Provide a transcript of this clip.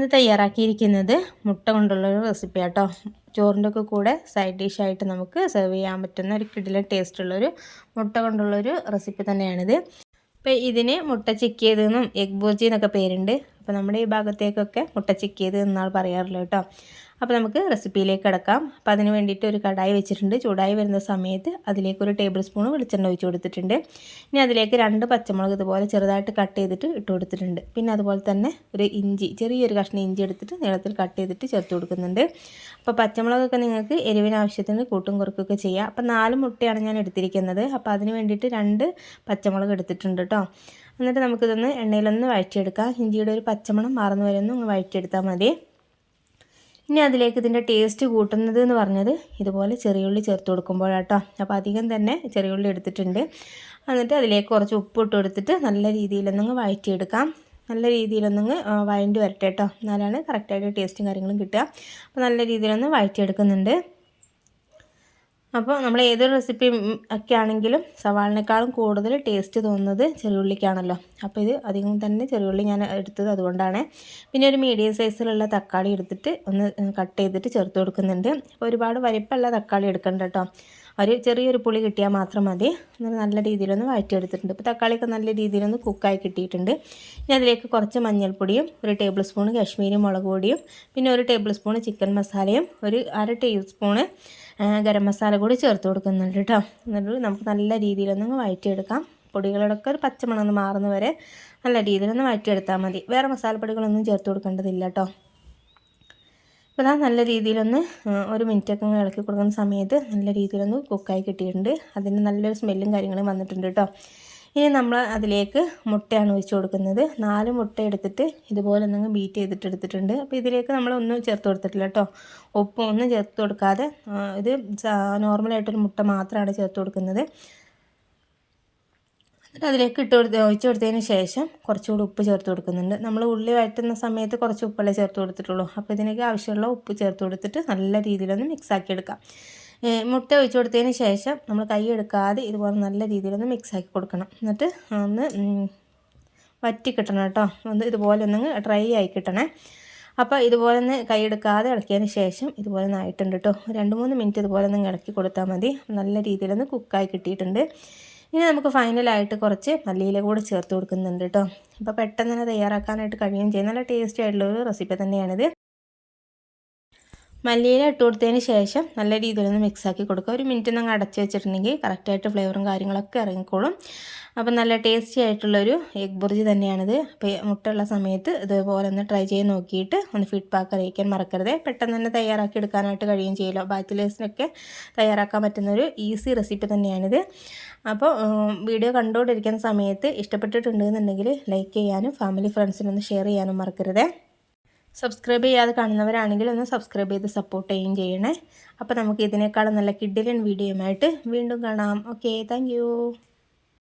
ഇന്ന് തയ്യാറാക്കിയിരിക്കുന്നത് മുട്ട കൊണ്ടുള്ളൊരു റെസിപ്പി ആട്ടോ. ചോറിൻ്റെ ഒക്കെ കൂടെ സൈഡ് ഡിഷായിട്ട് നമുക്ക് സെർവ് ചെയ്യാൻ പറ്റുന്ന ഒരു കിടിലൻ ടേസ്റ്റുള്ളൊരു മുട്ട കൊണ്ടുള്ളൊരു റെസിപ്പി തന്നെയാണിത്. അപ്പോൾ ഇതിന് മുട്ട ചിക്കിയതെന്നും എഗ് ബുർജി എന്നൊക്കെ പേരുണ്ട്. അപ്പോൾ നമ്മുടെ ഈ ഭാഗത്തേക്കൊക്കെ മുട്ട ചിക്കിയത് എന്നാണ് പറയാറുള്ളത് കേട്ടോ. അപ്പോൾ നമുക്ക് റെസിപ്പിയിലേക്ക് കിടക്കാം. അപ്പോൾ അതിന് വേണ്ടിയിട്ട് ഒരു കടായി വെച്ചിട്ടുണ്ട്. ചൂടായി വരുന്ന സമയത്ത് അതിലേക്ക് ഒരു ടേബിൾ സ്പൂൺ വെളിച്ചെണ്ണ ഒഴിച്ച് കൊടുത്തിട്ടുണ്ട്. ഇനി അതിലേക്ക് 2 പച്ചമുളക് ഇതുപോലെ ചെറുതായിട്ട് കട്ട് ചെയ്തിട്ട് ഇട്ട് കൊടുത്തിട്ടുണ്ട്. പിന്നെ അതുപോലെ തന്നെ ഒരു ഇഞ്ചി, ചെറിയൊരു കഷ്ണം ഇഞ്ചി എടുത്തിട്ട് നീളത്തിൽ കട്ട് ചെയ്തിട്ട് ചേർത്ത് കൊടുക്കുന്നുണ്ട്. അപ്പോൾ പച്ചമുളകൊക്കെ നിങ്ങൾക്ക് എരിവിന് ആവശ്യത്തിന് കൂട്ടും കുറയ്ക്കുകയൊക്കെ ചെയ്യാം. അപ്പോൾ 4 മുട്ടയാണ് ഞാൻ എടുത്തിരിക്കുന്നത്. അപ്പോൾ അതിന് വേണ്ടിയിട്ട് 2 പച്ചമുളക് എടുത്തിട്ടുണ്ട് കേട്ടോ. എന്നിട്ട് നമുക്കിതൊന്ന് എണ്ണയിലൊന്ന് വഴറ്റിയെടുക്കാം. ഇഞ്ചിയുടെ ഒരു പച്ചമണം മാറുന്ന വരെ ഒന്ന് വഴറ്റിയെടുത്താൽ മതി. ഇനി അതിലേക്ക് ഇതിൻ്റെ ടേസ്റ്റ് കൂട്ടുന്നത് എന്ന് പറഞ്ഞത് ഇതുപോലെ ചെറിയുള്ളി ചേർത്ത് കൊടുക്കുമ്പോഴാട്ടോ. അപ്പോൾ അധികം തന്നെ ചെറിയുള്ളി എടുത്തിട്ടുണ്ട്. എന്നിട്ട് അതിലേക്ക് കുറച്ച് ഉപ്പ് ഇട്ട് കൊടുത്തിട്ട് നല്ല രീതിയിലൊന്നങ്ങ് വഴറ്റിയെടുക്കാം. നല്ല രീതിയിലൊന്നങ്ങ് വഴണ്ടി വരട്ടെ കേട്ടോ. എന്നാലാണ് കറക്റ്റായിട്ട് ടേസ്റ്റും കാര്യങ്ങളും കിട്ടുക. അപ്പോൾ നല്ല രീതിയിലൊന്ന് വഴറ്റിയെടുക്കുന്നുണ്ട്. അപ്പോൾ നമ്മൾ ഏതൊരു റെസിപ്പി ഒക്കെ ആണെങ്കിലും സവാളിനേക്കാളും കൂടുതൽ ടേസ്റ്റ് തോന്നുന്നത് ചെറിയുള്ളിക്കാണല്ലോ. അപ്പോൾ ഇത് അധികം തന്നെ ചെറിയുള്ളി ഞാൻ എടുത്തത് അതുകൊണ്ടാണ്. പിന്നെ ഒരു മീഡിയം സൈസിലുള്ള തക്കാളി എടുത്തിട്ട് ഒന്ന് കട്ട് ചെയ്തിട്ട് ചേർത്ത് കൊടുക്കുന്നുണ്ട്. അപ്പോൾ ഒരുപാട് വലിപ്പമുള്ള തക്കാളി എടുക്കണ്ട കേട്ടോ. ഒരു ചെറിയൊരു പുളി കിട്ടിയാൽ മാത്രം മതി. നല്ല രീതിയിലൊന്ന് വഴറ്റിയെടുത്തിട്ടുണ്ട്. ഇപ്പോൾ തക്കാളിയൊക്കെ നല്ല രീതിയിലൊന്ന് കുക്കായി കിട്ടിയിട്ടുണ്ട്. ഇനി അതിലേക്ക് കുറച്ച് മഞ്ഞൾപ്പൊടിയും 1 ടേബിൾ സ്പൂൺ കാശ്മീരി മുളക് പൊടിയും പിന്നെ 1 ടേബിൾ സ്പൂൺ ചിക്കൻ മസാലയും 1/2 ടീസ്പൂൺ ഗരം മസാല കൂടി ചേർത്ത് കൊടുക്കുന്നുണ്ട് കേട്ടോ. എന്നിട്ട് നമുക്ക് നല്ല രീതിയിലൊന്ന് വഴറ്റിയെടുക്കാം. പൊടികളോടൊക്കെ ഒരു പച്ചമണം ഒന്ന് മാറുന്ന വരെ നല്ല രീതിയിലൊന്ന് വഴറ്റിയെടുത്താൽ മതി. വേറെ മസാലപ്പൊടികളൊന്നും ചേർത്ത് കൊടുക്കേണ്ടതില്ല കേട്ടോ. അപ്പോൾ നല്ല രീതിയിലൊന്ന് 1 മിനിറ്റൊക്കെ ഇളക്കി കൊടുക്കുന്ന സമയത്ത് നല്ല രീതിയിലൊന്ന് കുക്കായി കിട്ടിയിട്ടുണ്ട്. അതിന് നല്ലൊരു സ്മെല്ലും കാര്യങ്ങളും വന്നിട്ടുണ്ട് കേട്ടോ. ഇനി നമ്മൾ അതിലേക്ക് മുട്ടയാണ് ഒഴിച്ച് കൊടുക്കുന്നത്. 4 മുട്ട എടുത്തിട്ട് ഇതുപോലെ ഒന്ന് ബീറ്റ് ചെയ്തിട്ട് എടുത്തിട്ടുണ്ട്. അപ്പോൾ ഇതിലേക്ക് നമ്മളൊന്നും ചേർത്ത് കൊടുത്തിട്ടില്ല കേട്ടോ. ഉപ്പും ഒന്നും ചേർത്ത് കൊടുക്കാതെ ഇത് നോർമലായിട്ടൊരു മുട്ട മാത്രമാണ് ചേർത്ത് കൊടുക്കുന്നത്. എന്നിട്ട് അതിലേക്ക് ഒഴിച്ച് കൊടുത്തതിന് ശേഷം കുറച്ചുകൂടി ഉപ്പ് ചേർത്ത് കൊടുക്കുന്നുണ്ട്. നമ്മൾ ഉള്ളി വഴറ്റുന്ന സമയത്ത് കുറച്ച് ഉപ്പല്ലേ ചേർത്ത് കൊടുത്തിട്ടുള്ളൂ. അപ്പോൾ ഇതിനൊക്കെ ആവശ്യമുള്ള ഉപ്പ് ചേർത്ത് കൊടുത്തിട്ട് നല്ല രീതിയിലൊന്ന് മിക്സാക്കി എടുക്കാം. മുട്ട ഒഴിച്ച് കൊടുത്തതിന് ശേഷം നമ്മൾ കൈ എടുക്കാതെ ഇതുപോലെ നല്ല രീതിയിലൊന്ന് മിക്സാക്കി കൊടുക്കണം. എന്നിട്ട് ഒന്ന് വറ്റി കിട്ടണം കേട്ടോ. ഇതുപോലെ ഒന്ന് ഡ്രൈ ആയി കിട്ടണേ. അപ്പോൾ ഇതുപോലെ ഒന്ന് കൈ എടുക്കാതെ ഇളക്കിയതിന് ശേഷം ഇതുപോലെ ഒന്ന് ആയിട്ടുണ്ട് കേട്ടോ. 2-3 മിനിറ്റ് ഇതുപോലെ ഒന്ന് ഇളക്കി കൊടുത്താൽ മതി. നല്ല രീതിയിലൊന്ന് കുക്കായി കിട്ടിയിട്ടുണ്ട്. ഇനി നമുക്ക് ഫൈനലായിട്ട് കുറച്ച് മല്ലിയില കൂടെ ചേർത്ത് കൊടുക്കുന്നുണ്ട് കേട്ടോ. അപ്പോൾ പെട്ടെന്ന് തന്നെ തയ്യാറാക്കാനായിട്ട് കഴിയുകയും ചെയ്യും. നല്ല ടേസ്റ്റി ആയിട്ടുള്ളൊരു റെസിപ്പി തന്നെയാണിത്. മല്ലിയില ഇട്ട് കൊടുത്തതിന് ശേഷം നല്ല രീതിയിലൊന്ന് മിക്സാക്കി കൊടുക്കുക. 1 മിനിറ്റ് ഒന്ന് അടച്ച് വെച്ചിട്ടുണ്ടെങ്കിൽ കറക്റ്റായിട്ട് ഫ്ലേവറും കാര്യങ്ങളൊക്കെ ഇറങ്ങിക്കോളും. അപ്പം നല്ല ടേസ്റ്റി ആയിട്ടുള്ളൊരു എഗ് ബുർജി തന്നെയാണിത്. അപ്പോൾ മുട്ടയുള്ള സമയത്ത് ഇതുപോലെ ഒന്ന് ട്രൈ ചെയ്ത് നോക്കിയിട്ട് ഒന്ന് ഫീഡ്ബാക്ക് അറിയിക്കാൻ മറക്കരുത്. പെട്ടെന്ന് തന്നെ തയ്യാറാക്കി എടുക്കാനായിട്ട് കഴിയുകയും ചെയ്യില്ല. ബാച്ചിലേഴ്സിനൊക്കെ തയ്യാറാക്കാൻ പറ്റുന്നൊരു ഈസി റെസിപ്പി തന്നെയാണിത്. അപ്പോൾ വീഡിയോ കണ്ടുകൊണ്ടിരിക്കുന്ന സമയത്ത് ഇഷ്ടപ്പെട്ടിട്ടുണ്ടെന്നുണ്ടെങ്കിൽ ലൈക്ക് ചെയ്യാനും ഫാമിലി ഫ്രണ്ട്സിനൊന്ന് ഷെയർ ചെയ്യാനും മറക്കരുത്. സബ്സ്ക്രൈബ് ചെയ്യാതെ കാണുന്നവരാണെങ്കിൽ ഒന്ന് സബ്സ്ക്രൈബ് ചെയ്ത് സപ്പോർട്ട് ചെയ്യുകയും ചെയ്യണേ. അപ്പോൾ നമുക്ക് ഇതിനേക്കാളും നല്ല കിഡിലൻ വീഡിയോയുമായിട്ട് വീണ്ടും കാണാം. Okay, thank